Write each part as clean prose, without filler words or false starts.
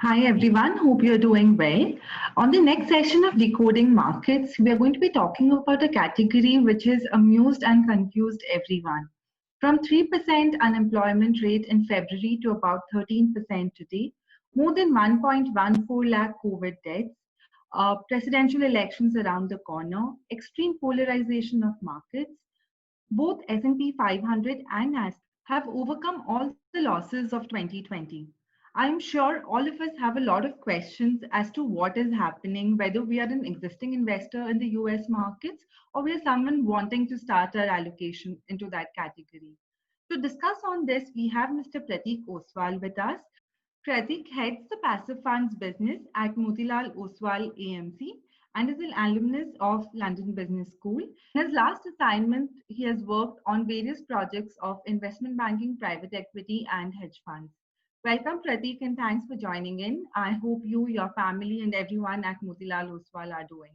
Hi everyone, hope you're doing well. On the next session of Decoding Markets, we are going to be talking about a category which has amused and confused everyone. From 3% unemployment rate in February to about 13% today, more than 1.14 lakh COVID deaths, presidential elections around the corner, extreme polarization of markets, both S&P 500 and Nasdaq have overcome all the losses of 2020. I'm sure all of us have a lot of questions as to what is happening, whether we are an existing investor in the US markets or we are someone wanting to start our allocation into that category. To discuss on this, we have Mr. Pratik Oswal with us. Pratik heads the passive funds business at Motilal Oswal AMC and is an alumnus of London Business School. In his last assignment, he has worked on various projects of investment banking, private equity, and hedge funds. Welcome, Pratik, and thanks for joining in. I hope you, your family, and everyone at Motilal Oswal are doing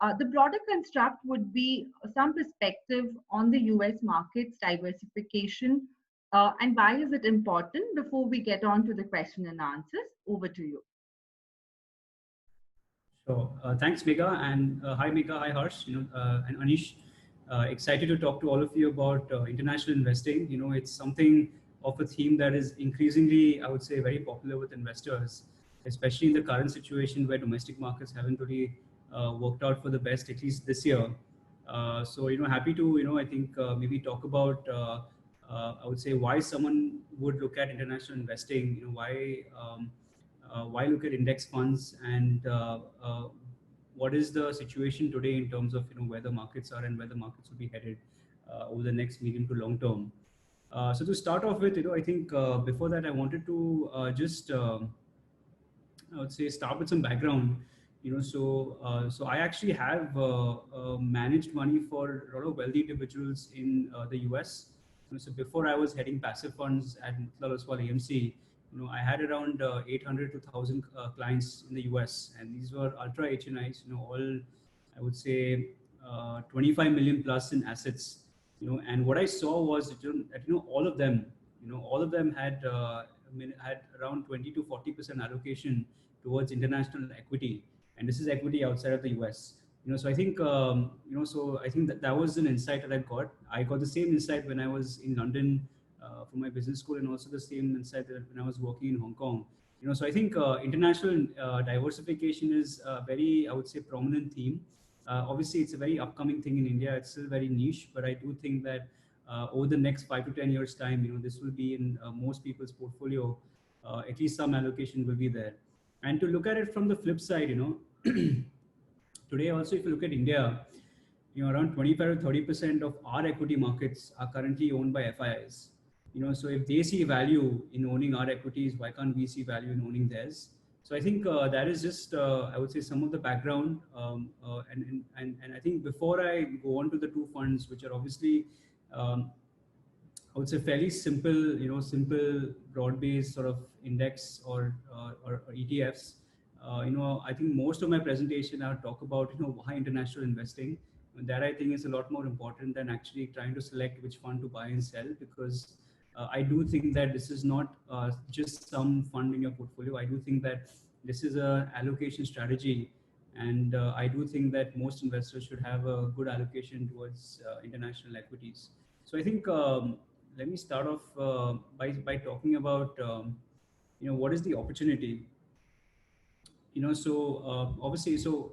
well. The broader construct would be some perspective on the US markets diversification and why is it important before we get on to the question and answers. Over to you. So thanks, Megha, and hi, Megha, hi, Harsh, and Anish. Excited to talk to all of you about international investing. It's something of a theme that is increasingly, I would say, very popular with investors, especially in the current situation where domestic markets haven't really worked out for the best, at least this year. So, happy to, I think maybe talk about, I would say, why someone would look at international investing, why look at index funds, and what is the situation today in terms of where the markets are and where the markets will be headed over the next medium to long term. So to start off with, I think before that I wanted to just I would say start with some background. So I actually have managed money for a lot of wealthy individuals in the US. So before I was heading passive funds at Motilal Oswal AMC, I had around 800 to 1,000 clients in the US, and these were ultra HNIs, all I would say 25 million plus in assets. And what I saw was that all of them had had around 20 to 40% allocation towards international equity, and this is equity outside of the US. So I think so I think that was an insight that I got. I got the same insight when I was in London for my business school, and also the same insight that when I was working in Hong Kong. So I think international diversification is a very, I would say, prominent theme. Obviously, it's a very upcoming thing in India. It's still very niche, but I do think that over the next 5 to 10 years time, this will be in most people's portfolio. At least some allocation will be there. And to look at it from the flip side, today also, if you look at India, around 25 to 30% of our equity markets are currently owned by FIIs. So if they see value in owning our equities, why can't we see value in owning theirs? So I think that is just, I would say, some of the background. And I think before I go on to the two funds, which are obviously, I would say, fairly simple, simple broad-based sort of index or ETFs. I think most of my presentation I'll talk about, why international investing. And that I think is a lot more important than actually trying to select which fund to buy and sell, because I do think that this is not just some fund in your portfolio. I do think that this is a allocation strategy, and I do think that most investors should have a good allocation towards international equities. So I think let me start off by talking about what is the opportunity. So obviously, so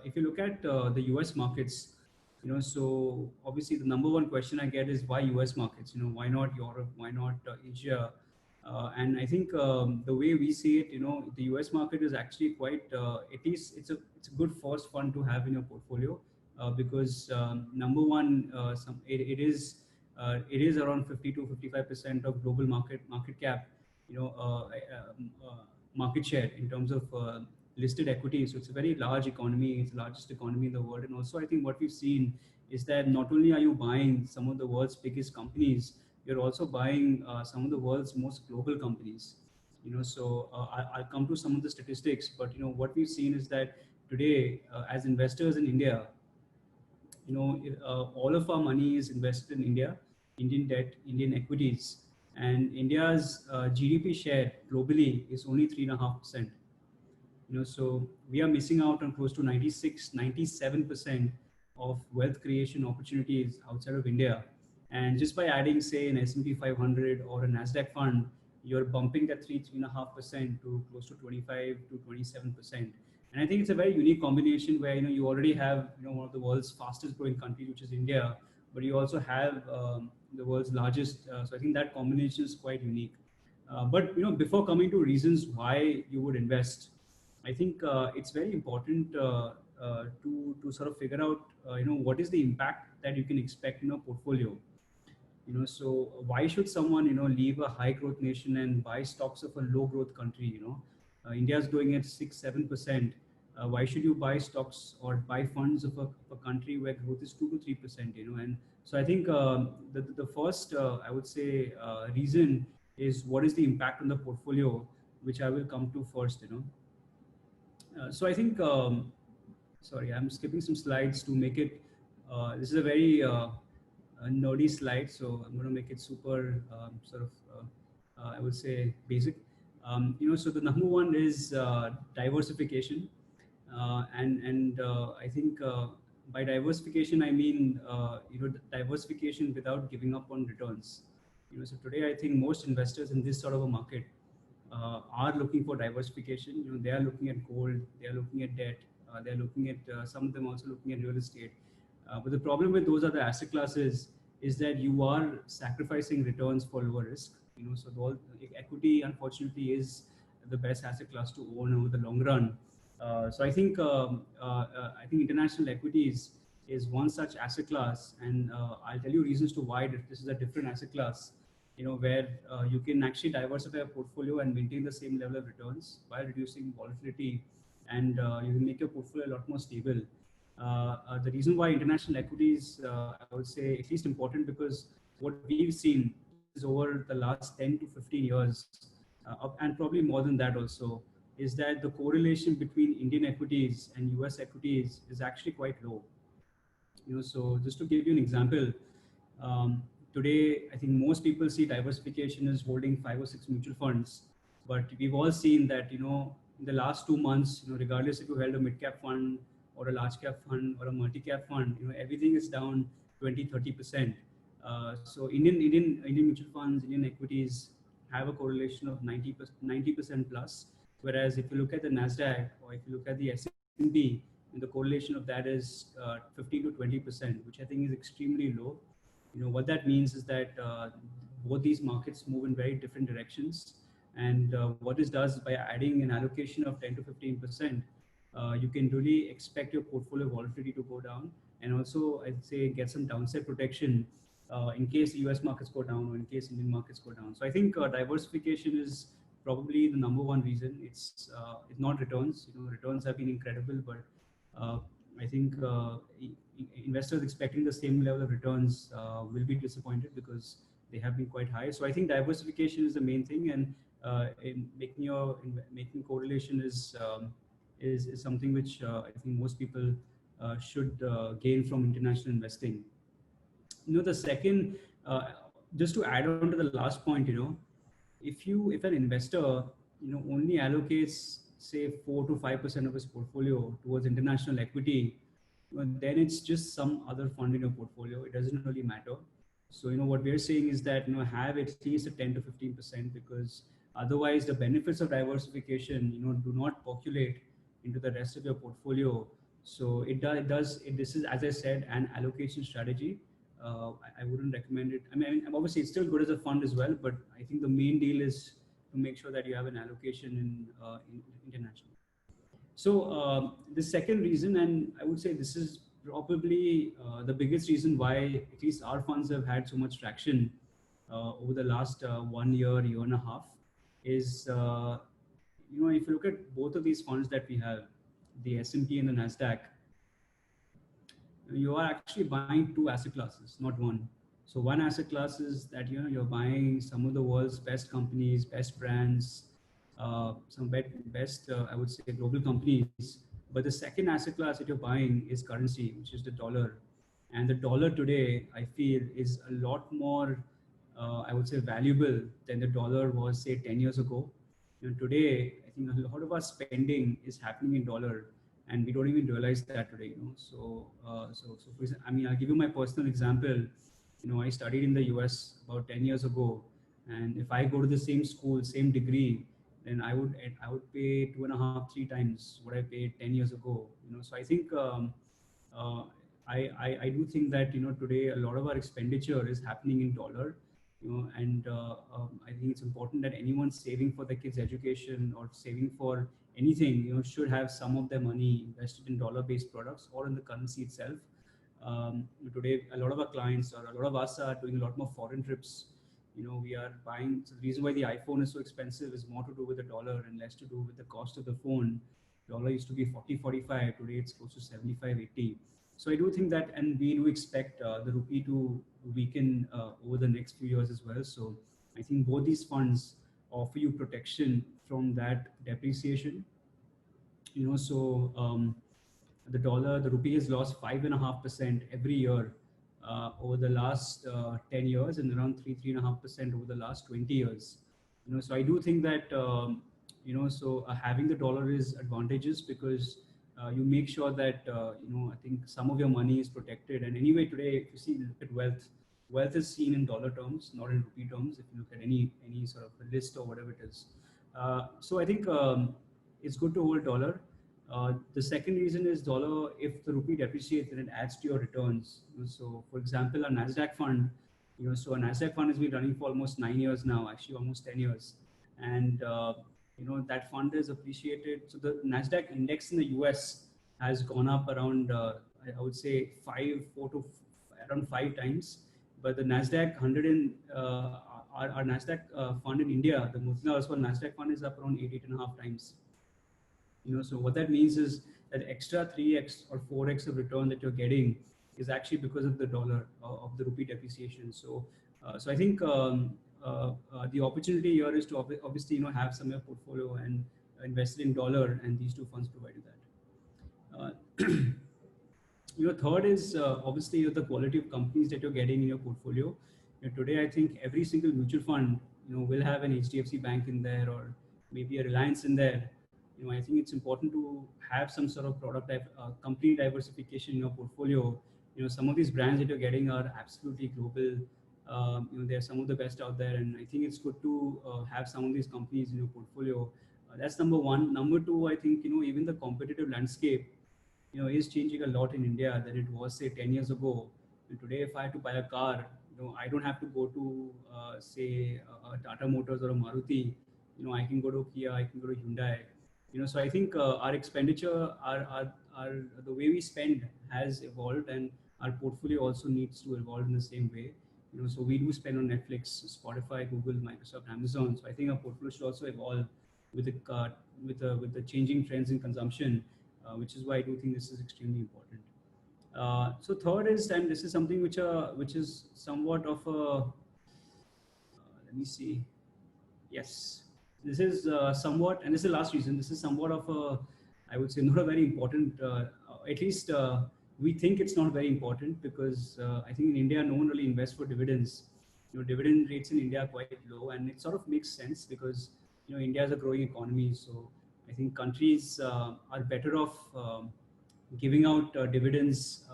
if you look at the US markets, so obviously the number one question I get is why US markets? Why not Europe? Why not Asia? And I think the way we see it, the US market is actually quite, at least it's a good first fund to have in your portfolio, because number one, it is around 50 to 55% of global market cap, market share in terms of listed equities. So it's a very large economy. It's the largest economy in the world. And also I think what we've seen is that not only are you buying some of the world's biggest companies, you're also buying some of the world's most global companies. So I'll come to some of the statistics, but what we've seen is that today, as investors in India, all of our money is invested in India, Indian debt, Indian equities. and India's GDP share globally is only 3.5%. So we are missing out on close to 96, 97% of wealth creation opportunities outside of India. And just by adding, say, an S&P 500 or a Nasdaq fund, you're bumping that 3.5% to close to 25 to 27%. And I think it's a very unique combination where you already have one of the world's fastest growing countries, which is India, but you also have the world's largest. So I think that combination is quite unique. But before coming to reasons why you would invest, I think it's very important to sort of figure out what is the impact that you can expect in a portfolio. So why should someone leave a high growth nation and buy stocks of a low growth country? India is growing at 6-7%. Why should you buy stocks or buy funds of a country where growth is 2 to 3%? And so I think the first I would say reason is what is the impact on the portfolio, which I will come to first. So I think, sorry, I'm skipping some slides to make it, this is a very nerdy slide, so I'm going to make it super sort of, I would say basic. So the number one is diversification. And I think by diversification, I mean, diversification without giving up on returns. So today, I think most investors in this sort of a market are looking for diversification. They are looking at gold, they are looking at debt, they are looking at some of them also looking at real estate. But the problem with those other asset classes is that you are sacrificing returns for lower risk. So equity, unfortunately, is the best asset class to own over the long run. So I think international equities is one such asset class, and I'll tell you reasons to why this is a different asset class. Where you can actually diversify a portfolio and maintain the same level of returns while reducing volatility, and you can make your portfolio a lot more stable. The reason why international equities, I would say, at least important, because what we've seen is over the last 10 to 15 years, and probably more than that also, is that the correlation between Indian equities and US equities is actually quite low. So just to give you an example, today, I think most people see diversification as holding 5 or 6 mutual funds, but we've all seen that, in the last 2 months, regardless if you held a mid-cap fund or a large-cap fund or a multi-cap fund, everything is down 20-30%. So Indian mutual funds, Indian equities have a correlation of 90% plus, whereas if you look at the Nasdaq or if you look at the S&P, the correlation of that is 15 to 20%, which I think is extremely low. What that means is that both these markets move in very different directions, and what this does, by adding an allocation of 10 to 15%, you can really expect your portfolio volatility to go down, and also I'd say get some downside protection in case the US markets go down or in case Indian markets go down. So I think diversification is probably the number one reason. It's not returns. Returns have been incredible, but I think investors expecting the same level of returns will be disappointed because they have been quite high. So I think diversification is the main thing, and in making correlation is something which I think most people should gain from international investing. The second, just to add on to the last point, if an investor only allocates say 4 to 5% of his portfolio towards international equity, then it's just some other fund in your portfolio. It doesn't really matter. So what we're saying is that have at least a 10 to 15%, because otherwise the benefits of diversification do not percolate into the rest of your portfolio. So this is, as I said, an allocation strategy. I wouldn't recommend it. I mean, obviously it's still good as a fund as well, but I think the main deal is to make sure that you have an allocation in international. So the second reason, and I would say this is probably the biggest reason why at least our funds have had so much traction over the last 1 year, year and a half, is if you look at both of these funds that we have, the S&P and the Nasdaq, you are actually buying two asset classes, not one. So one asset class is that you're buying some of the world's best companies, best brands, some best I would say global companies. But the second asset class that you're buying is currency, which is the dollar. And the dollar today, I feel, is a lot more I would say, valuable than the dollar was, say, 10 years ago. Today, I think a lot of our spending is happening in dollar, and we don't even realize that today. So for example, I mean, I'll give you my personal example. I studied in the US about 10 years ago, and if I go to the same school, same degree, then I would pay 2.5, 3 times what I paid 10 years ago. So I think uh, I do think that today a lot of our expenditure is happening in dollar. And I think it's important that anyone saving for their kids' education or saving for anything, should have some of their money invested in dollar-based products or in the currency itself. Today, a lot of our clients or a lot of us are doing a lot more foreign trips. We are buying. So the reason why the iPhone is so expensive is more to do with the dollar and less to do with the cost of the phone. Dollar used to be 40, 45. Today it's close to 75, 80. So I do think that, and we do expect the rupee to weaken over the next few years as well. So I think both these funds offer you protection from that depreciation. The rupee has lost 5.5% every year over the last 10 years, and around 3.5% over the last 20 years. So I do think that having the dollar is advantageous because you make sure that I think some of your money is protected. And anyway, today, if you see, look at wealth is seen in dollar terms, not in rupee terms. If you look at any sort of a list or whatever it is, so I think it's good to hold dollar. The second reason is dollar. If the rupee depreciates, then it adds to your returns. So, for example, a Nasdaq fund. So a Nasdaq fund has been running for almost 9 years now, actually almost 10 years, and that fund is appreciated. So the Nasdaq index in the US has gone up around, I would say, around 5 times. But the Nasdaq 100 in our Nasdaq fund in India, the Motilal Oswal Nasdaq fund, is up around 8.5 times. So what that means is that extra 3x or 4x of return that you're getting is actually because of the dollar, of the rupee depreciation. So I think the opportunity here is to obviously have some of your portfolio and invest in dollar, and these two funds provide you that. Third is obviously the quality of companies that you're getting in your portfolio. Today, I think every single mutual fund will have an HDFC Bank in there, or maybe a Reliance in there. I think it's important to have some sort of company diversification in your portfolio. Some of these brands that you're getting are absolutely global. They're some of the best out there, and I think it's good to have some of these companies in your portfolio. That's number one. Number two, I think even the competitive landscape is changing a lot in India than it was, say, 10 years ago. And today, if I had to buy a car, I don't have to go to say a Tata Motors or a Maruti. I can go to Kia, I can go to Hyundai. So I think our expenditure, our the way we spend has evolved, and our portfolio also needs to evolve in the same way. So we do spend on Netflix, Spotify, Google, Microsoft, Amazon. So I think our portfolio should also evolve with the changing trends in consumption, which is why I do think this is extremely important. So third is, and this is something which is somewhat of a let me see. Yes, this is somewhat, and this is the last reason. This is somewhat of a, I would say, not a very important. At least we think it's not very important because I think in India, no one really invests for dividends. Dividend rates in India are quite low, and it sort of makes sense because India is a growing economy. So I think countries are better off giving out dividends.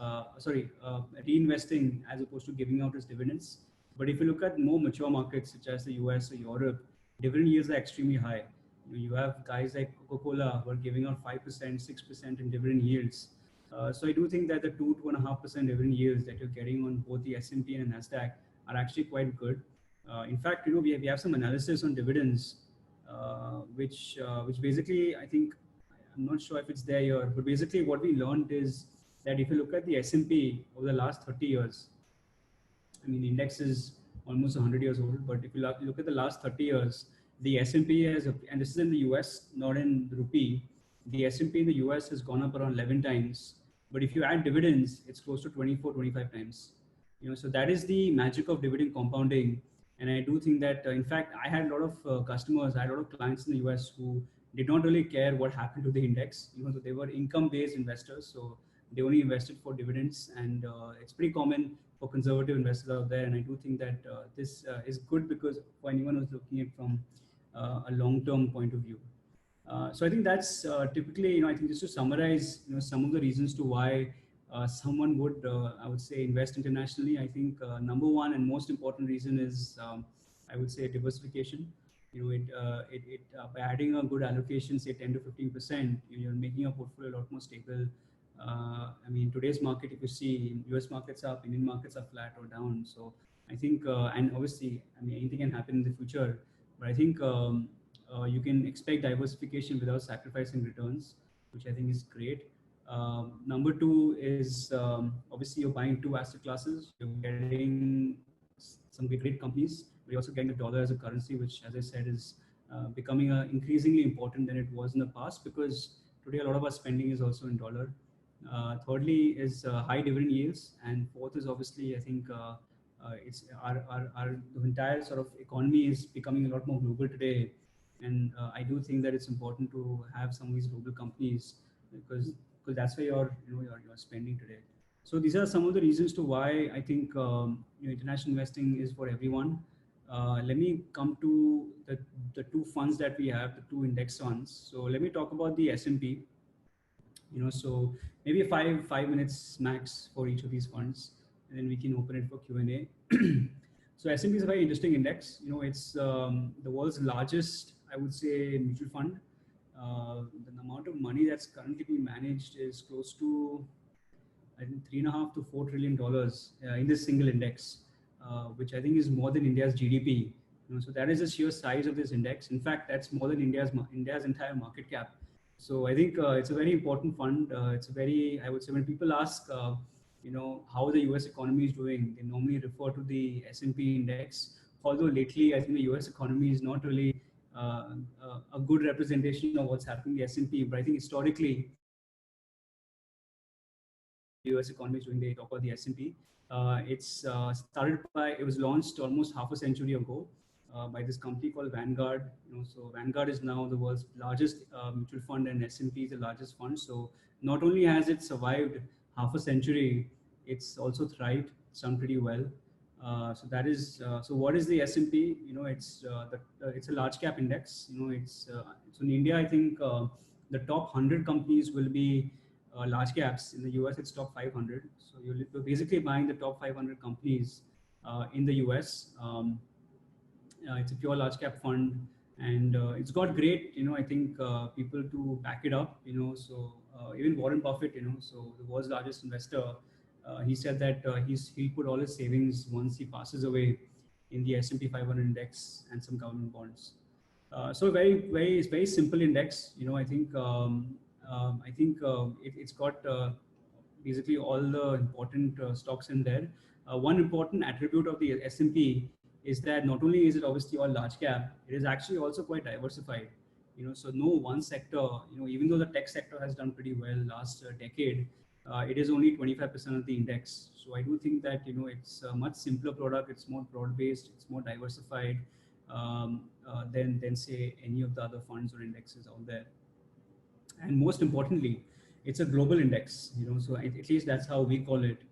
Reinvesting as opposed to giving out as dividends. But if you look at more mature markets such as the US or Europe, dividend yields are extremely high. You have guys like Coca-Cola who are giving out 5%, 6% in dividend yields. So I do think that the 2.5% dividend yields that you're getting on both the S&P and Nasdaq are actually quite good. In fact, we have some analysis on dividends, which basically, I think, I'm not sure if it's there here, but basically what we learned is that if you look at the S&P over the last 30 years, I mean, the index is almost 100 years old, but if you look at the last 30 years, the S&P has, and this is in the US, not in the rupee, the S&P in the US has gone up around 11 times. But if you add dividends, it's close to 24, 25 times. So that is the magic of dividend compounding. And I do think that, in fact, I had a lot of customers, I had a lot of clients in the US who did not really care what happened to the index. So they were income-based investors. So they only invested for dividends, and it's pretty common for conservative investors out there. And I do think that this is good because for anyone who's looking at from a long-term point of view. So I think that's typically, I think just to summarize, some of the reasons to why someone would, I would say, invest internationally. I think number one and most important reason is, I would say, diversification. By adding a good allocation, say 10 to 15%, you're making your portfolio a lot more stable. I mean, today's market, if you see, US markets are up, Indian markets are flat or down. So I think, and obviously, I mean, anything can happen in the future, but I think you can expect diversification without sacrificing returns, which I think is great. Number two is obviously you're buying two asset classes. You're getting some great companies, but you're also getting the dollar as a currency, which, as I said, is becoming increasingly important than it was in the past, because today a lot of our spending is also in dollar. Thirdly is high dividend yields, and fourth is obviously, I think, it's our the entire sort of economy is becoming a lot more global today, and I do think that it's important to have some of these global companies, because that's where you're spending today. So these are some of the reasons to why I think international investing is for everyone. Let me come to the two funds that we have, the two index funds. So let me talk about the S&P. So maybe five minutes max for each of these funds, and then we can open it for Q&A. So S&P is a very interesting index. It's the world's largest, I would say, mutual fund. The amount of money that's currently being managed is close to, I think, $3.5 to $4 trillion in this single index, which I think is more than India's GDP. So that is the sheer size of this index. In fact, that's more than India's entire market cap. So I think it's a very important fund. It's a very, I would say, when people ask, how the US economy is doing, they normally refer to the S&P index. Although lately, I think the US economy is not really a good representation of what's happening in the S&P. But I think historically, the US economy is doing, they talk about the S&P. It was launched almost half a century ago by this company called Vanguard. So Vanguard is now the world's largest mutual fund, and S&P is the largest fund. So not only has it survived half a century, it's also thrived. It's done pretty well. So that is so. What is the S&P? It's a large cap index. So in India, I think the top 100 companies will be large caps. In the US, it's top 500. So you're basically buying the top 500 companies in the US. It's a pure large cap fund, and it's got great, I think, people to back it up. So even Warren Buffett, so the world's largest investor, he said that he'll put all his savings once he passes away in the S&P 500 index and some government bonds. So it's very simple index. I think it's got basically all the important stocks in there. One important attribute of the S&P is that not only is it obviously all large cap, it is actually also quite diversified. So no one sector, even though the tech sector has done pretty well last decade, it is only 25% of the index. So I do think that, it's a much simpler product. It's more broad-based. It's more diversified than say any of the other funds or indexes out there. And most importantly, it's a global index. So at least that's how we call it.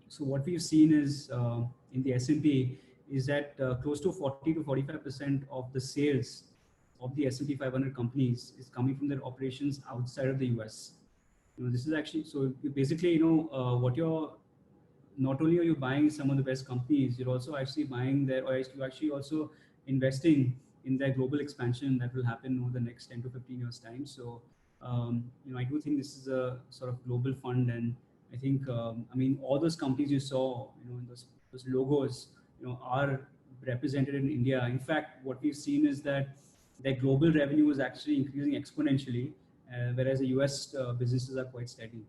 So what we've seen is in the S&P is that close to 40 to 45% of the sales of the S&P 500 companies is coming from their operations outside of the US. This is actually, so basically, what you're, not only are you buying some of the best companies, you're also actually buying their, or you're actually also investing in their global expansion that will happen over the next 10 to 15 years time. So, I do think this is a sort of global fund, and I think, all those companies you saw, those logos, are represented in India. In fact, what we've seen is that their global revenue is actually increasing exponentially, whereas the US businesses are quite steady.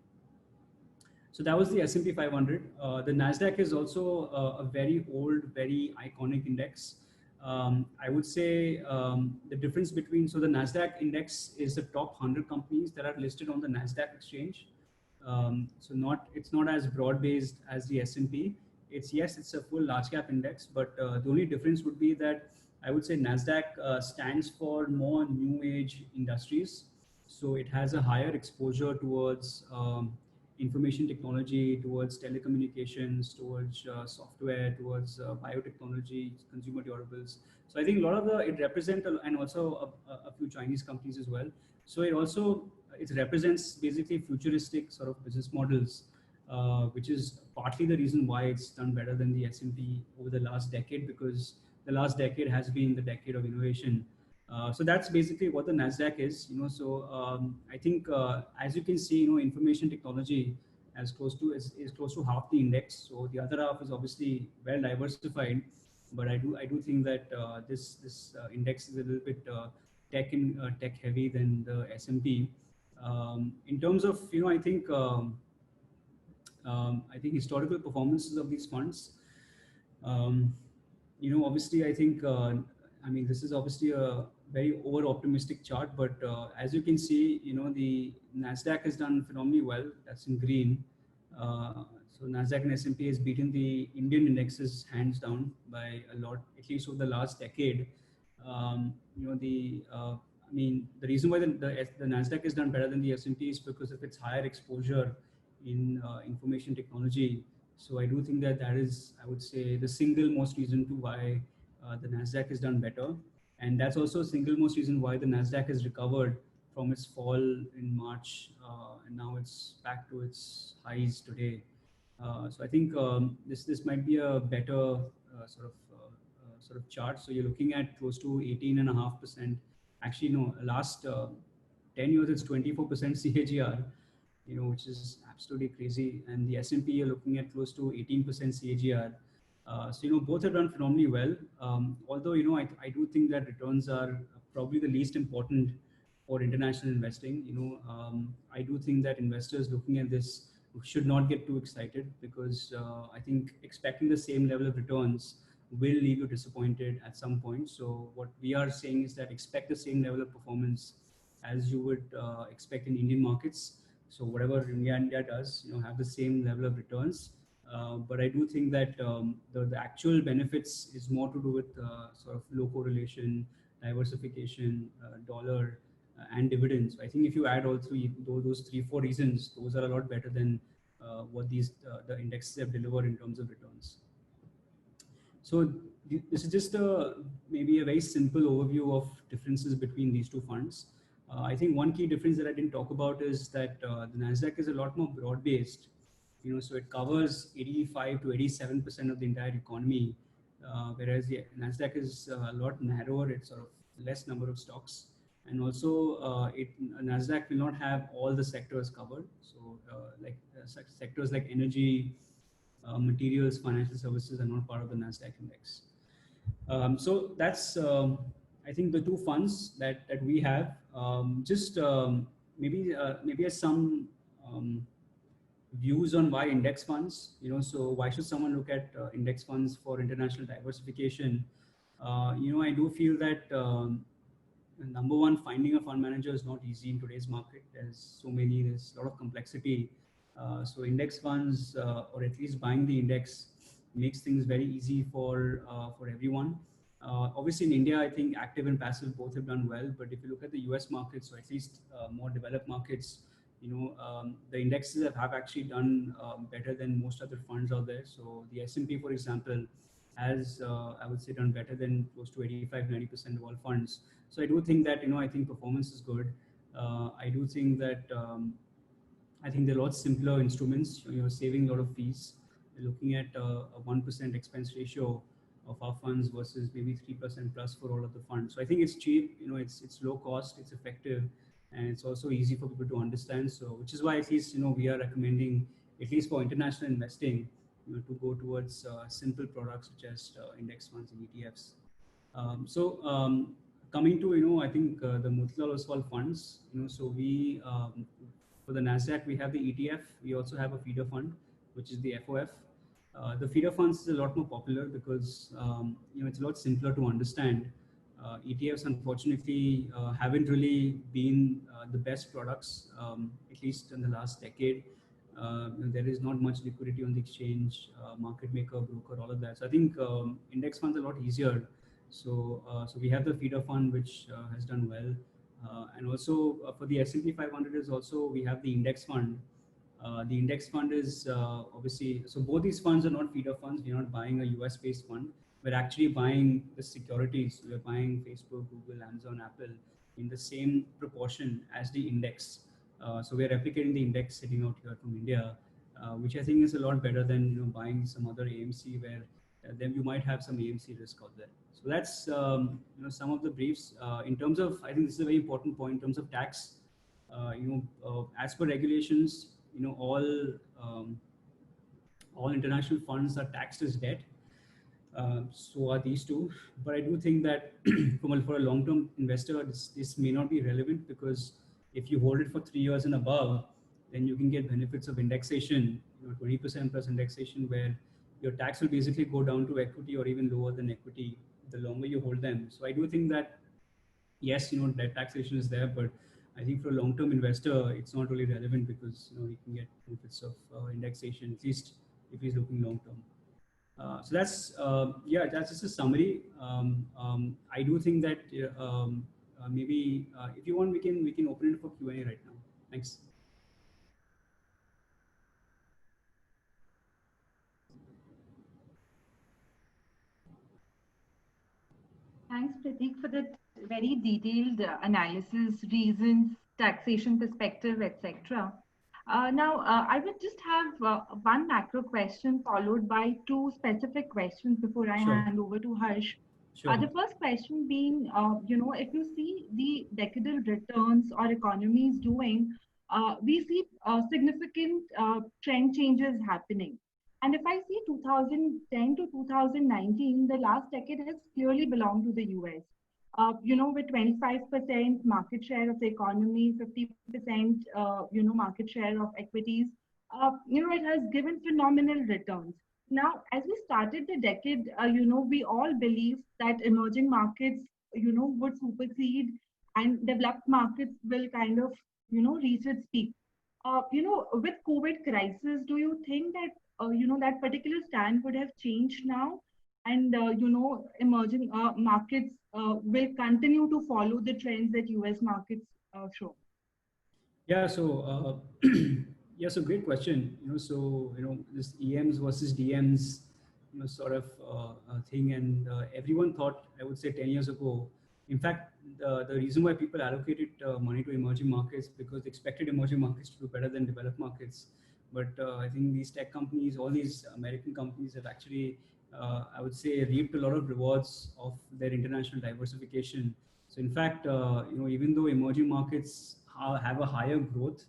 So that was the S&P 500. The NASDAQ is also a very old, very iconic index. I would say the difference between, so the NASDAQ index is the top 100 companies that are listed on the NASDAQ exchange. So it's not as broad-based as the S&P. It's a full large cap index, but the only difference would be that I would say NASDAQ stands for more new age industries. So it has a higher exposure towards information technology, towards telecommunications, towards software, towards biotechnology, consumer durables. So I think a lot of it represents, and also a few Chinese companies as well. So it represents basically futuristic sort of business models, which is partly the reason why it's done better than the S&P over the last decade, because the last decade has been the decade of innovation. So that's basically what the Nasdaq is. So I think as you can see, information technology is close to half the index. So the other half is obviously well diversified, but I do think that this index is a little bit tech heavy than the S&P. In terms of I think historical performances of these funds. Um, Obviously, I think, this is obviously a very over optimistic chart, but as you can see, the Nasdaq has done phenomenally well. That's in green. So Nasdaq and S&P has beaten the Indian indexes hands down by a lot, at least over the last decade. The reason why the Nasdaq has done better than the S&P is because of its higher exposure in information technology. So I do think that that is, I would say, the single most reason to why the Nasdaq has done better, and that's also single most reason why the Nasdaq has recovered from its fall in March, and now it's back to its highs today. So I think this might be a better sort of chart. So you're looking at close to 18.5%. Actually, no, last 10 years it's 24% CAGR, which is absolutely crazy. And the S&P, you're looking at close to 18% CAGR. So both have done phenomenally well. Although I do think that returns are probably the least important for international investing. I do think that investors looking at this should not get too excited, because I think expecting the same level of returns will leave you disappointed at some point. So what we are saying is that expect the same level of performance as you would expect in Indian markets. So whatever India does, have the same level of returns. But I do think that the actual benefits is more to do with sort of low correlation, diversification, dollar, and dividends. I think if you add all three, those 3-4 reasons, those are a lot better than what the indexes have delivered in terms of returns. So this is just maybe a very simple overview of differences between these two funds. I think one key difference that I didn't talk about is that the Nasdaq is a lot more broad-based. So it covers 85 to 87% of the entire economy, whereas the Nasdaq is a lot narrower. It's sort of less number of stocks, and also Nasdaq will not have all the sectors covered. So sectors like energy, materials, financial services are not part of the Nasdaq index. So that's I think the two funds that we have. Just maybe as some views on why index funds. So why should someone look at index funds for international diversification? I do feel that number one, finding a fund manager is not easy in today's market. There's a lot of complexity. So index funds, or at least buying the index, makes things very easy for everyone. Obviously in India, I think active and passive both have done well. But if you look at the US markets, or at least more developed markets, the indexes have actually done better than most other funds out there. So the S&P, for example, has I would say done better than close to 85-90% of all funds. So I do think that I think performance is good. I do think that I think there are lots simpler instruments. You're saving a lot of fees. You're looking at a 1% expense ratio of our funds versus maybe 3% plus for all of the funds. So I think it's cheap. It's low cost. It's effective, and it's also easy for people to understand. So which is why at least we are recommending, at least for international investing, to go towards simple products such as index funds and ETFs. Coming to I think the Motilal Oswal funds. So we for the Nasdaq we have the ETF. We also have a feeder fund, which is the FOF. The feeder funds is a lot more popular because it's a lot simpler to understand. ETFs unfortunately haven't really been the best products, at least in the last decade. There is not much liquidity on the exchange, market maker, broker, all of that. So I think index funds are a lot easier. So we have the feeder fund, which has done well. And also for the S&P 500 is also, we have the index fund. The index fund is obviously, so both these funds are not feeder funds. We're not buying a US based fund. We're actually buying the securities. We're buying Facebook, Google, Amazon, Apple in the same proportion as the index. So we're replicating the index sitting out here from India, which I think is a lot better than buying some other AMC where then you might have some AMC risk out there. So that's some of the briefs in terms of. I think this is a very important point in terms of tax. As per regulations, um, all international funds are taxed as debt. So are these two. But I do think that for a long-term investor, this may not be relevant, because if you hold it for 3 years and above, then you can get benefits of indexation, 20% plus indexation, where your tax will basically go down to equity or even lower than equity the longer you hold them. So I do think that, yes, debt taxation is there, but I think for a long-term investor, it's not really relevant, because he can get benefits of indexation, at least if he's looking long-term. So that's just a summary. I do think that maybe if you want, we can open it for Q&A right now. Thanks. Thanks, Prateek, for that very detailed analysis, reasons, taxation perspective, etc. Now, I would just have one macro question followed by two specific questions before I Sure. hand over to Harsh. Sure. The first question being, if you see the decadal returns or economies doing, we see significant trend changes happening. And if I see 2010 to 2019, the last decade has clearly belonged to the US. With 25% market share of the economy, 50%, market share of equities, it has given phenomenal returns. Now, as we started the decade, we all believed that emerging markets, would supersede and developed markets will kind of, reach its peak. With COVID crisis, do you think that that particular stand would have changed now, and emerging markets will continue to follow the trends that US markets show? Yeah. So yeah. So great question. This EMs versus DMs, sort of thing, and everyone thought, I would say 10 years ago. In fact, the reason why people allocated money to emerging markets, because they expected emerging markets to do better than developed markets. But I think these tech companies, all these American companies, have actually, I would say, reaped a lot of rewards of their international diversification. So in fact, even though emerging markets have a higher growth,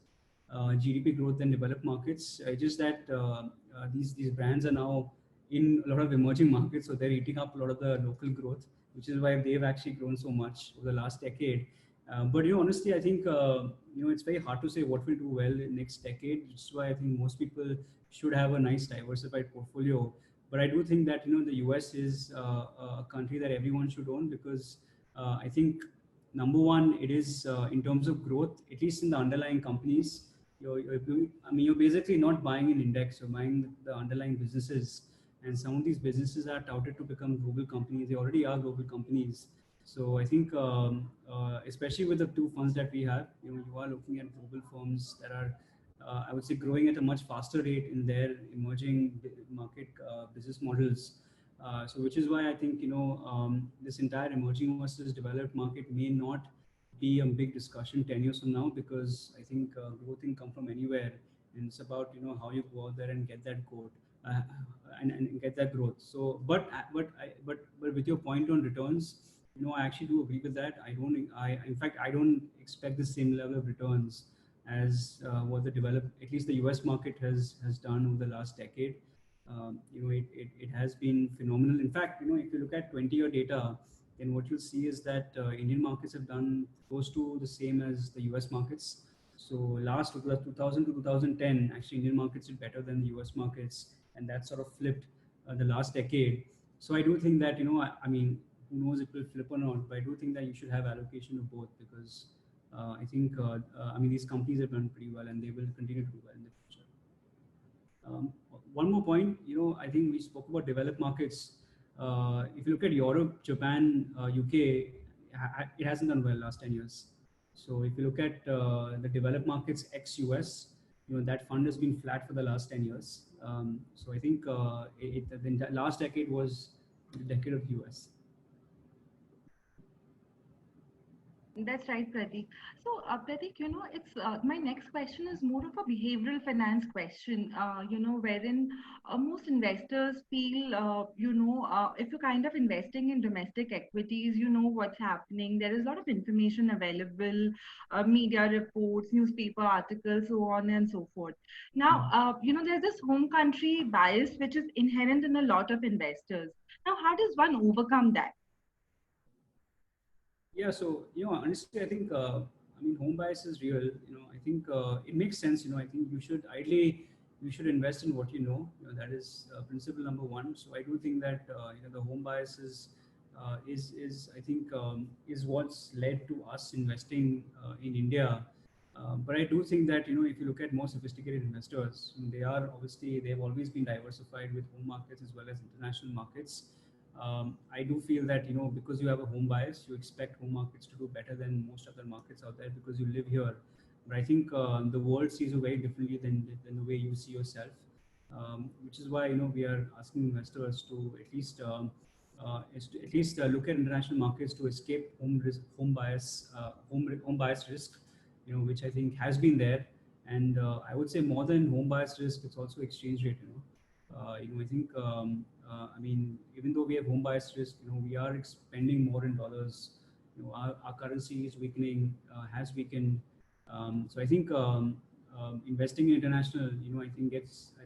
GDP growth than developed markets, it's just that these brands are now in a lot of emerging markets, so they're eating up a lot of the local growth, which is why they've actually grown so much over the last decade. But honestly, I think it's very hard to say what will do well in next decade. Which is why I think most people should have a nice diversified portfolio. But I do think that the US is a country that everyone should own, because I think number one, it is in terms of growth, at least in the underlying companies. You're basically not buying an index, you're buying the underlying businesses. And some of these businesses are touted to become global companies. They already are global companies. So I think, especially with the two funds that we have, you are looking at global firms that are, I would say, growing at a much faster rate in their emerging market business models. So which is why I think, this entire emerging versus developed market may not be a big discussion 10 years from now, because I think growth can come from anywhere. And it's about, how you go out there and get that growth. And get that growth. So, but with your point on returns, I actually do agree with that. In fact, I don't expect the same level of returns as what at least the US market has done over the last decade. It has been phenomenal. In fact, if you look at 20-year data, then what you'll see is that Indian markets have done close to the same as the US markets. So last 2000 to 2010, actually Indian markets did better than the US markets, and that sort of flipped the last decade. So I do think that, I mean, who knows if it will flip or not, but I do think that you should have allocation of both, because I think, these companies have done pretty well, and they will continue to do well in the future. One more point, I think we spoke about developed markets. If you look at Europe, Japan, UK, it hasn't done well last 10 years. So if you look at the developed markets ex-US, that fund has been flat for the last 10 years. So I think the last decade was the decade of US. That's right, Pratik. So, Pratik, it's my next question is more of a behavioral finance question, wherein most investors feel, if you're kind of investing in domestic equities, you know what's happening. There is a lot of information available, media reports, newspaper articles, so on and so forth. Now, there's this home country bias which is inherent in a lot of investors. Now, how does one overcome that? Yeah, so honestly, I think home bias is real. I think it makes sense. I think you should invest in what you know. That is principle number one. So I do think that the home bias is I think is what's led to us investing in India. But I do think that if you look at more sophisticated investors, they've always been diversified with home markets as well as international markets. I do feel that because you have a home bias, you expect home markets to do better than most other markets out there because you live here. But I think the world sees you very differently than the way you see yourself, which is why we are asking investors to at least look at international markets to escape home bias risk, which I think has been there. And I would say more than home bias risk, it's also exchange rate. I think, even though we have home bias risk, we are spending more in dollars. Our currency is weakening, has weakened. So I think investing in international, I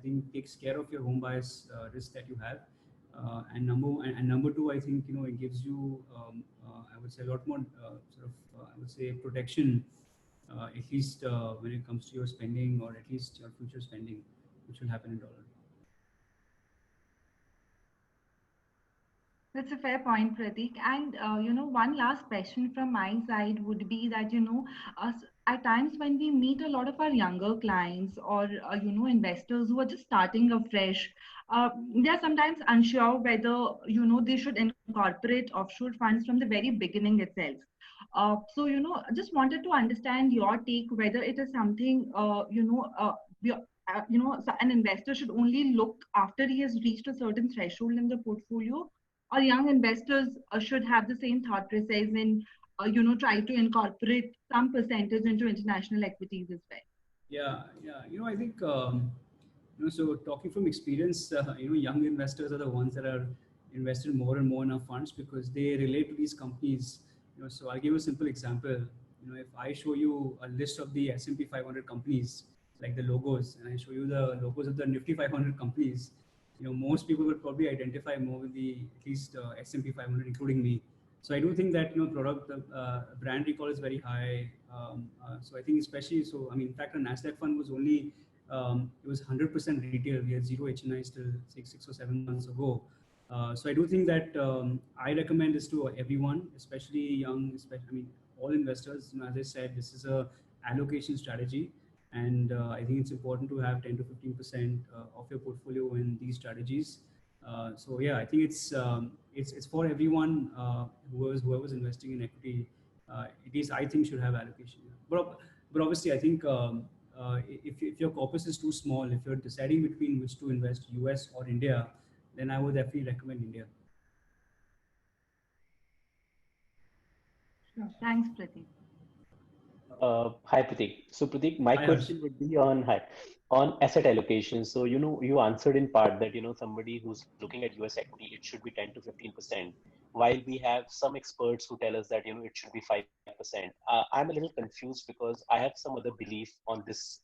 think takes care of your home bias risk that you have. And number two, I think it gives you, I would say, a lot more I would say protection, at least when it comes to your spending or at least your future spending, which will happen in dollars. That's a fair point, Pratik. And one last question from my side would be that at times when we meet a lot of our younger clients or investors who are just starting afresh, they are sometimes unsure whether they should incorporate offshore funds from the very beginning itself. So just wanted to understand your take whether it is something an investor should only look after he has reached a certain threshold in the portfolio, or young investors should have the same thought process and try to incorporate some percentage into international equities as well. Yeah. I think so talking from experience, young investors are the ones that are invested more and more in our funds because they relate to these companies. So I'll give you a simple example. If I show you a list of the S&P 500 companies, like the logos, and I show you the logos of the Nifty 500 companies, most people would probably identify more with the at least S&P 500, including me. So I do think that product brand recall is very high. So I think especially so. In fact, our Nasdaq fund was only it was 100% retail. We had zero HNI still 6 or 7 months ago. So I do think that I recommend this to everyone, especially young, all investors. As I said, this is a allocation strategy, and I think it's important to have 10 to 15% of your portfolio in these strategies. So yeah, I think it's for everyone whoever's investing in equity. At least I think should have allocation. But obviously, I think if your corpus is too small, if you're deciding between which to invest, US or India, then I would definitely recommend India. Sure. Thanks, Pratik. Hi, Pratik. So, Pratik, my Hi, question would be on asset allocation. So, you answered in part that, somebody who's looking at US equity, it should be 10 to 15%, while we have some experts who tell us that, it should be 5%. I'm a little confused because I have some other belief on this,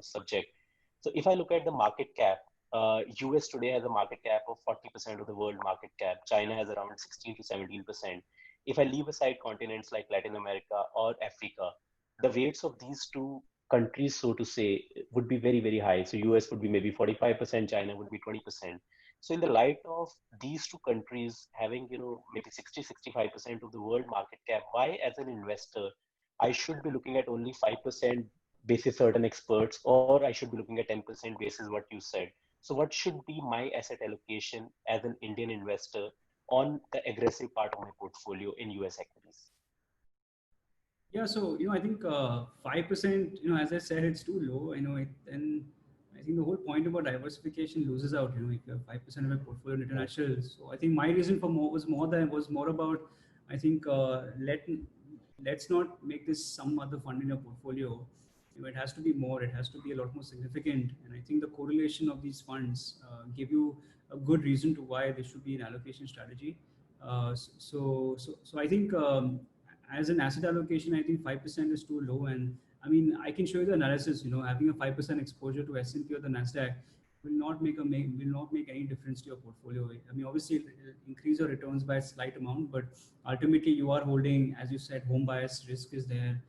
subject. So, if I look at the market cap, US today has a market cap of 40% of the world market cap. China has around 16 to 17%. If I leave aside continents like Latin America or Africa, the weights of these two countries, so to say, would be very, very high. So US would be maybe 45%, China would be 20%. So in the light of these two countries having, maybe 60, 65% of the world market cap, why as an investor, I should be looking at only 5% basis certain experts, or I should be looking at 10% basis what you said. So what should be my asset allocation as an Indian investor on the aggressive part of my portfolio in US equities? Yeah, so I think 5%. As I said, it's too low. Then I think the whole point about diversification loses out. If you have 5% of a portfolio in international, so I think my reason for more was more about, I think let's not make this some other fund in your portfolio. It has to be more. It has to be a lot more significant. And I think the correlation of these funds give you a good reason to why there should be an allocation strategy. So I think. As an asset allocation, I think 5% is too low. And I mean, I can show you the analysis. Having a 5% exposure to S&P or the Nasdaq will not make any difference to your portfolio. I mean, obviously, it'll increase your returns by a slight amount, but ultimately, you are holding, as you said, home bias risk is there.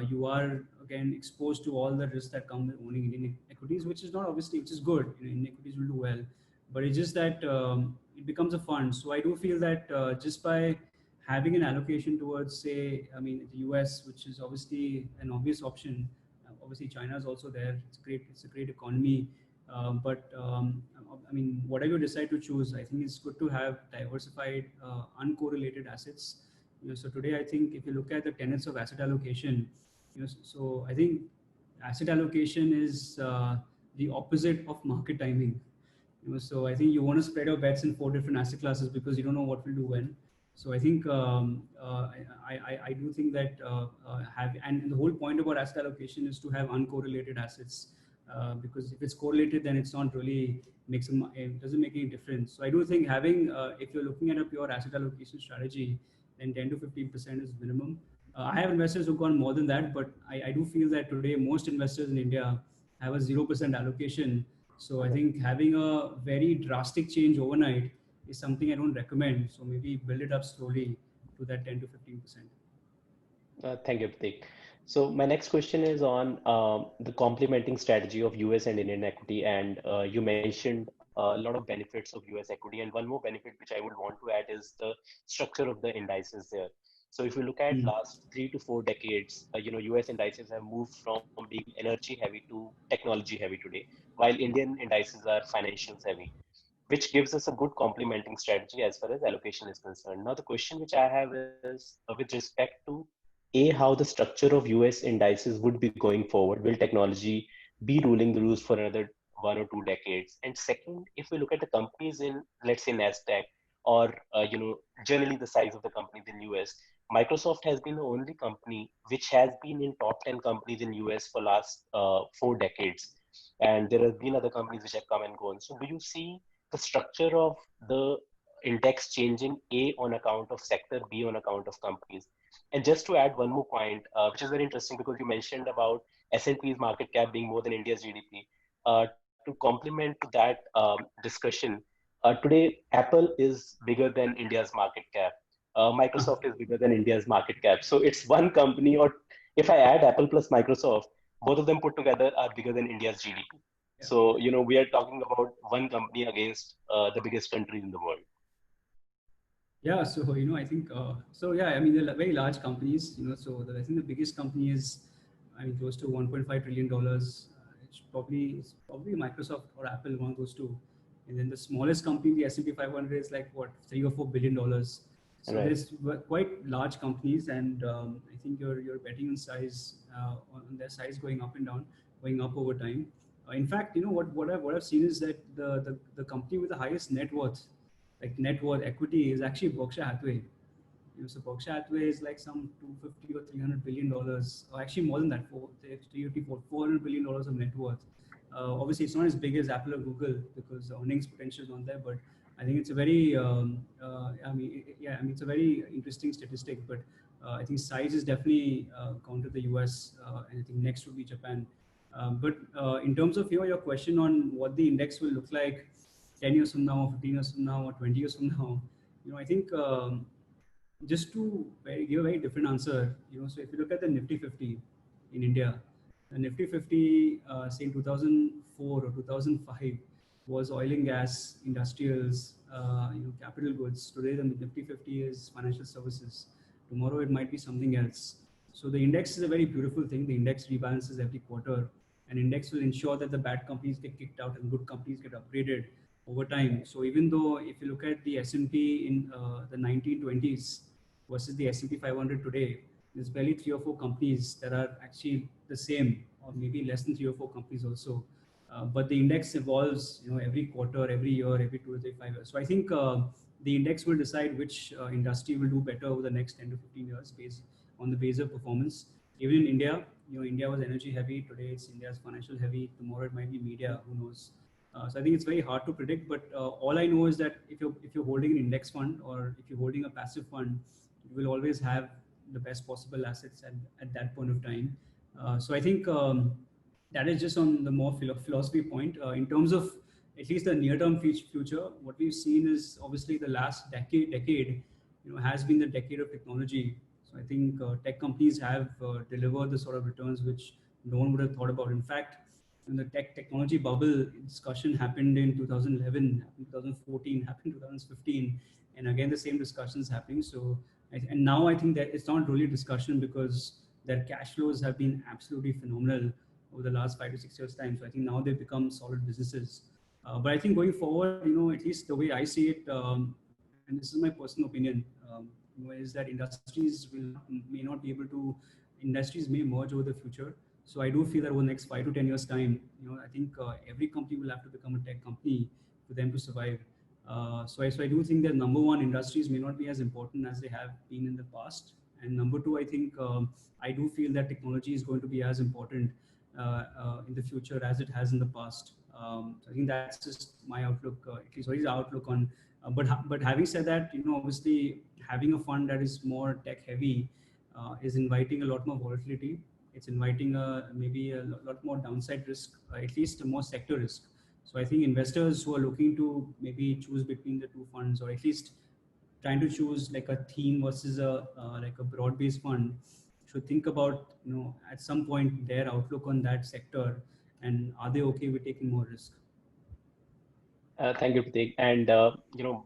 You are again exposed to all the risks that come with owning Indian equities, which is not obviously, which is good. Indian equities will do well, but it's just that it becomes a fund. So I do feel that just by having an allocation towards, say, I mean, the US, which is obviously an obvious option. Obviously, China is also there. It's a great economy. But I mean, whatever you decide to choose, I think it's good to have diversified, uncorrelated assets. So today, I think if you look at the tenets of asset allocation, so I think asset allocation is the opposite of market timing. So I think you want to spread your bets in 4 different asset classes because you don't know what will do when. So I think I do think that and the whole point about asset allocation is to have uncorrelated assets, because if it's correlated, then it's not really it doesn't make any difference. So I do think having if you're looking at a pure asset allocation strategy, then 10 to 15% is minimum. I have investors who've gone more than that, but I do feel that today most investors in India have a 0% allocation. So I think having a very drastic change overnight is something I don't recommend. So maybe build it up slowly to that 10 to 15%. Thank you, Prateek. So my next question is on the complementing strategy of US and Indian equity. And you mentioned a lot of benefits of US equity. And one more benefit which I would want to add is the structure of the indices there. So if you look at last 3 to 4 decades, US indices have moved from being energy heavy to technology heavy today, while Indian indices are financials heavy, which gives us a good complementing strategy as far as allocation is concerned. Now, the question which I have is with respect to how the structure of US indices would be going forward. Will technology be ruling the roots for another 1 or 2 decades? And second, if we look at the companies in, let's say, NASDAQ, or generally the size of the companies in US, Microsoft has been the only company which has been in top 10 companies in US for last 4 decades. And there have been other companies which have come and gone. So do you see the structure of the index changing, A, on account of sector, B, on account of companies? And just to add one more point, which is very interesting because you mentioned about S&P's market cap being more than India's GDP. To complement that discussion, today Apple is bigger than India's market cap. Microsoft is bigger than India's market cap. So it's one company, or if I add Apple plus Microsoft, both of them put together are bigger than India's GDP. Yeah. So, we are talking about one company against the biggest country in the world. Yeah, so I think I mean they're very large companies. I think the biggest company is, I mean, close to $1.5 trillion. It's probably Microsoft or Apple, one of those two. And then the smallest company, the S&P 500, is like what, $3 or $4 billion. So Right. there's quite large companies, and I think you're betting on size, on their size going up and down, going up over time. In fact, what I've seen is that the company with the highest net worth, like net worth equity, is actually Berkshire Hathaway. So Berkshire Hathaway is like some 250 or $300 billion, or actually more than that, $400 billion of net worth. Obviously, it's not as big as Apple or Google because the earnings potential is not there, but I think it's a very, it's a very interesting statistic. But I think size is definitely counted the US, and I think next would be Japan. But in terms of your question on what the index will look like 10 years from now, 15 years from now, or 20 years from now, I think just to give a very different answer, so if you look at the Nifty 50 in India, the Nifty 50, say in 2004 or 2005, was oil and gas, industrials, capital goods. Today, the Nifty 50 is financial services. Tomorrow, it might be something else. So the index is a very beautiful thing. The index rebalances every quarter. An index will ensure that the bad companies get kicked out and good companies get upgraded over time. So even though if you look at the S&P in the 1920s versus the S&P 500 today, there's barely 3 or 4 companies that are actually the same, or maybe less than 3 or 4 companies also. But the index evolves, every quarter, every year, every 2 to 5 years. So I think the index will decide which industry will do better over the next 10 to 15 years based on the base of performance. Even in India, India was energy heavy. Today it's India's financial heavy. Tomorrow it might be media. Who knows? So I think it's very hard to predict. But all I know is that if you're holding an index fund or if you're holding a passive fund, you will always have the best possible assets at that point of time. So I think that is just on the more philosophy point. In terms of at least the near-term future, what we've seen is obviously the last decade, has been the decade of technology. So I think tech companies have delivered the sort of returns which no one would have thought about. In fact, when the technology bubble discussion happened in 2011, 2014, happened in 2015, and again the same discussions happening. So and now I think that it's not really a discussion because their cash flows have been absolutely phenomenal over the last 5 to 6 years time. So I think now they've become solid businesses. But I think going forward, at least the way I see it, and this is my personal opinion, is that industries may merge over the future. So I do feel that over the next 5 to 10 years time, I think every company will have to become a tech company for them to survive. So I do think that number one, industries may not be as important as they have been in the past. And number two, I think I do feel that technology is going to be as important in the future as it has in the past. So I think that's just my outlook, at least what is the outlook on. But having said that, obviously having a fund that is more tech heavy is inviting a lot more volatility. It's inviting maybe a lot more downside risk, at least more sector risk. So I think investors who are looking to maybe choose between the two funds, or at least trying to choose like a theme versus like a broad-based fund, should think about at some point their outlook on that sector, and are they okay with taking more risk. Thank you, Prateek. And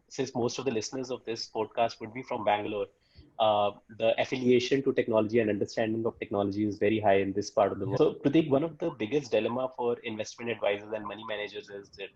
since most of the listeners of this podcast would be from Bangalore, the affiliation to technology and understanding of technology is very high in this part of the world. So, Prateek, one of the biggest dilemma for investment advisors and money managers is that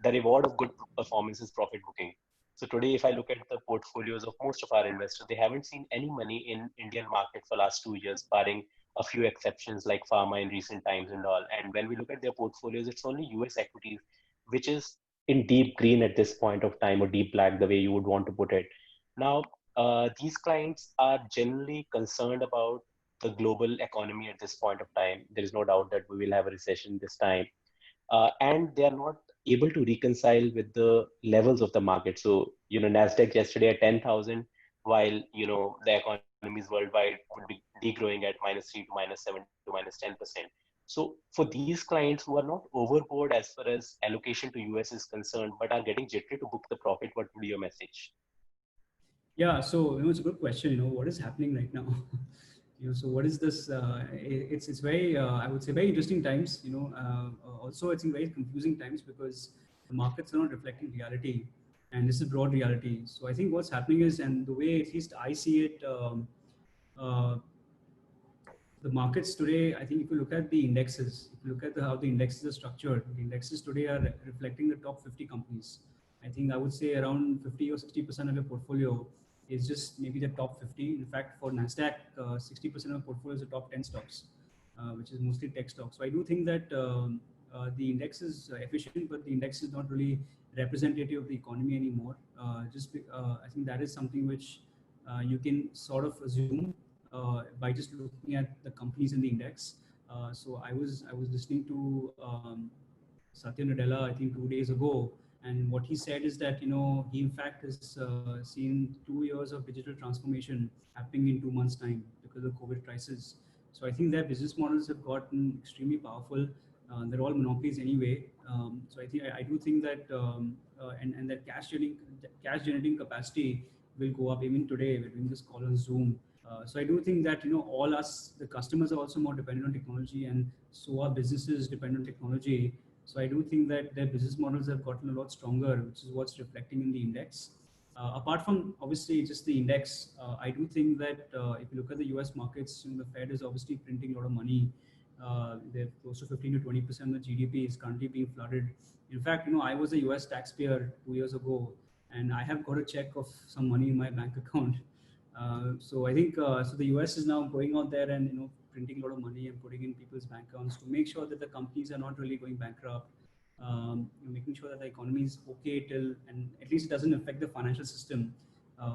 the reward of good performance is profit booking. So today, if I look at the portfolios of most of our investors, they haven't seen any money in Indian market for last 2 years, barring a few exceptions like pharma in recent times and all. And when we look at their portfolios, it's only US equities, which is in deep green at this point of time, or deep black, the way you would want to put it. Now, these clients are generally concerned about the global economy at this point of time. There is no doubt that we will have a recession this time. And they are not able to reconcile with the levels of the market. So, NASDAQ yesterday at 10,000, while, the economies worldwide would be degrowing at -3 to -7 to -10%. So for these clients who are not overboard as far as allocation to US is concerned, but are getting jittery to book the profit, what would be your message? Yeah, so it's a good question. What is happening right now? So what is this? It's very I would say very interesting times. Also it's in very confusing times because the markets are not reflecting reality, and this is broad reality. So I think what's happening is, and the way at least I see it, the markets today, I think if you look at the indexes, if you look at how the indexes are structured, the indexes today are reflecting the top 50 companies. I think I would say around 50 or 60% of your portfolio is just maybe the top 50. In fact, for NASDAQ, 60% of the portfolio is the top 10 stocks, which is mostly tech stocks. So I do think that the index is efficient, but the index is not really representative of the economy anymore. I think that is something which you can sort of assume by just looking at the companies in the index. So I was listening to Satya Nadella, I think 2 days ago, and what he said is that he in fact has seen 2 years of digital transformation happening in 2 months' time because of COVID crisis. So I think their business models have gotten extremely powerful. They're all monopolies anyway. So I do think that and that cash generating capacity will go up. Even today we're doing this call on Zoom. So I do think that all us, the customers, are also more dependent on technology, and so are businesses dependent on technology. So I do think that their business models have gotten a lot stronger, which is what's reflecting in the index. Apart from obviously just the index, I do think that if you look at the US markets, the Fed is obviously printing a lot of money. They're close to 15 to 20% of the GDP is currently being flooded. In fact, I was a US taxpayer 2 years ago, and I have got a check of some money in my bank account. So I think so the US is now going out there and printing a lot of money and putting in people's bank accounts to make sure that the companies are not really going bankrupt. Making sure that the economy is okay till, and at least it doesn't affect the financial system,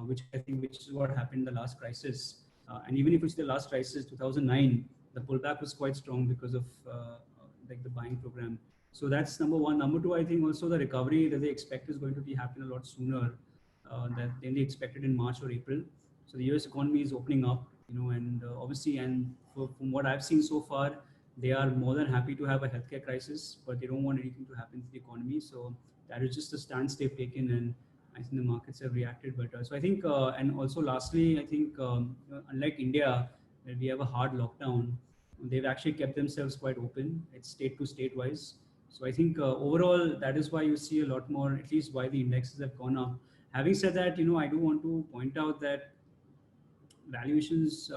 which is what happened in the last crisis. And even if it's the last crisis, 2009, the pullback was quite strong because of like the buying program. So that's number one. Number two, I think also the recovery that they expect is going to be happen a lot sooner than they expected in March or April. So the US economy is opening up, and obviously, and from what I've seen so far, they are more than happy to have a healthcare crisis, but they don't want anything to happen to the economy. So that is just the stance they've taken, and I think the markets have reacted better. So I think, and also lastly, I think unlike India, where we have a hard lockdown, they've actually kept themselves quite open. It's state to state wise. So I think overall, that is why you see a lot more, at least why the indexes have gone up. Having said that, I do want to point out that valuations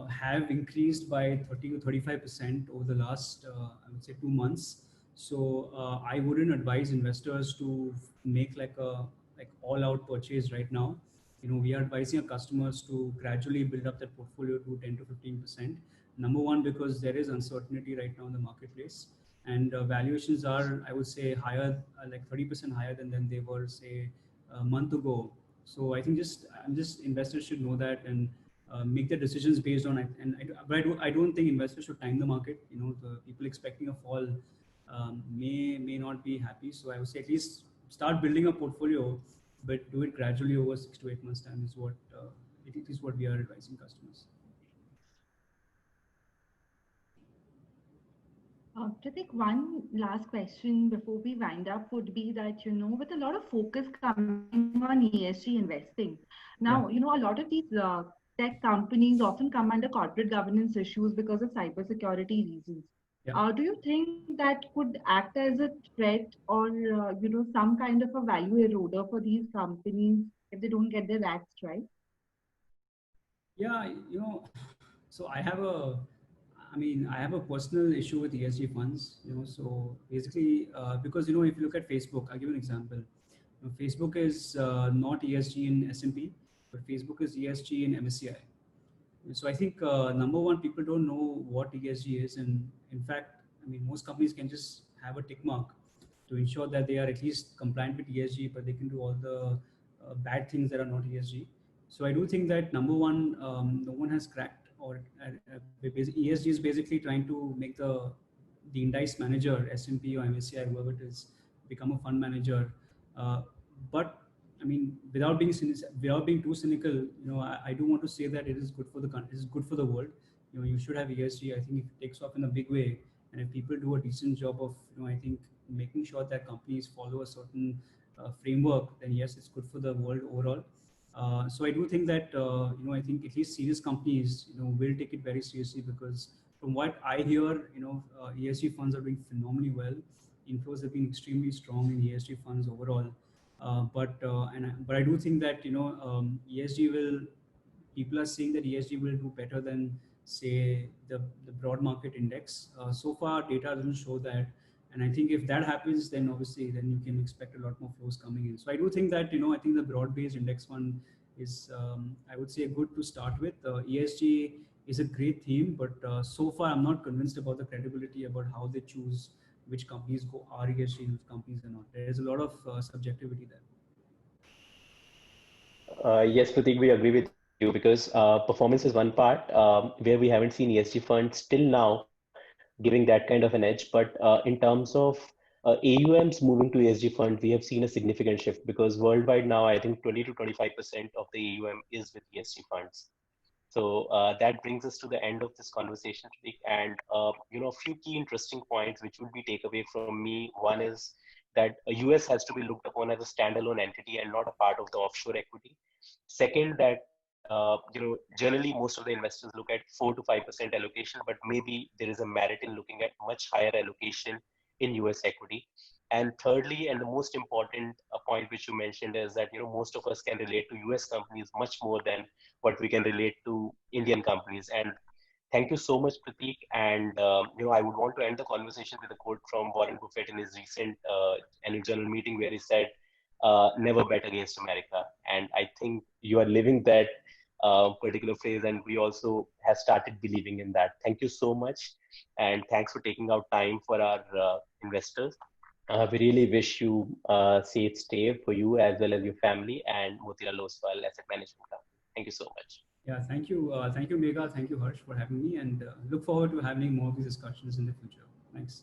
have increased by 30 to 35% over the last, I would say, 2 months. So I wouldn't advise investors to make like all-out purchase right now. We are advising our customers to gradually build up their portfolio to 10 to 15%. Number one, because there is uncertainty right now in the marketplace, and valuations are, I would say, higher, like 30% higher than they were, say, a month ago. So I think just investors should know that and make their decisions based on it. But I don't think investors should time the market. The people expecting a fall may not be happy. So I would say at least start building a portfolio, but do it gradually over 6 to 8 months time is what it is what we are advising customers. Pratik, one last question before we wind up would be that, with a lot of focus coming on ESG investing, now, a lot of these tech companies often come under corporate governance issues because of cybersecurity reasons. Yeah. Do you think that could act as a threat or, some kind of a value eroder for these companies if they don't get their acts right? Yeah, so I have a personal issue with ESG funds, so basically, because, if you look at Facebook, I'll give you an example. Facebook is not ESG in S&P, but Facebook is ESG in MSCI. So I think number one, people don't know what ESG is, and in fact, most companies can just have a tick mark to ensure that they are at least compliant with ESG, but they can do all the bad things that are not ESG. So I do think that number one, no one has cracked, or ESG is basically trying to make the index manager, S&P or MSCI, whoever it is, become a fund manager. But without being too cynical, I do want to say that it is good for the country, it is good for the world. You should have ESG. I think if it takes off in a big way, and if people do a decent job of, I think making sure that companies follow a certain framework, then yes, it's good for the world overall. So I do think that I think at least serious companies will take it very seriously, because from what I hear, ESG funds are doing phenomenally well. Inflows have been extremely strong in ESG funds overall. But I do think that ESG will. People are saying that ESG will do better than, say, the broad market index. So far, data doesn't show that, and I think if that happens, then obviously then you can expect a lot more flows coming in. So I do think that I think the broad-based index fund is I would say good to start with. ESG is a great theme, but so far I'm not convinced about the credibility about how they choose which companies are ESG and which companies are not. There is a lot of subjectivity there. Yes, Pratik, we agree with you because performance is one part where we haven't seen ESG funds till now giving that kind of an edge. But in terms of AUMs moving to ESG fund, we have seen a significant shift because worldwide now, I think 20 to 25% of the AUM is with ESG funds. So that brings us to the end of this conversation, Pratik. And a few key interesting points which would be takeaway from me. One is that US has to be looked upon as a standalone entity and not a part of the offshore equity. Second, that generally most of the investors look at 4 to 5% allocation, but maybe there is a merit in looking at much higher allocation in US equity. And thirdly, and the most important point which you mentioned is that most of us can relate to US companies much more than what we can relate to Indian companies. And thank you so much, Pratik. And I would want to end the conversation with a quote from Warren Buffett in his recent annual general meeting, where he said, "Never bet against America." And I think you are living that particular phrase, and we also have started believing in that. Thank you so much, and thanks for taking out time for our investors. We really wish you safe stay for you as well as your family and Motilal Oswal Asset Management Company. Thank you so much. Yeah, thank you. Thank you, Megha. Thank you, Harsh, for having me, and look forward to having more of these discussions in the future. Thanks.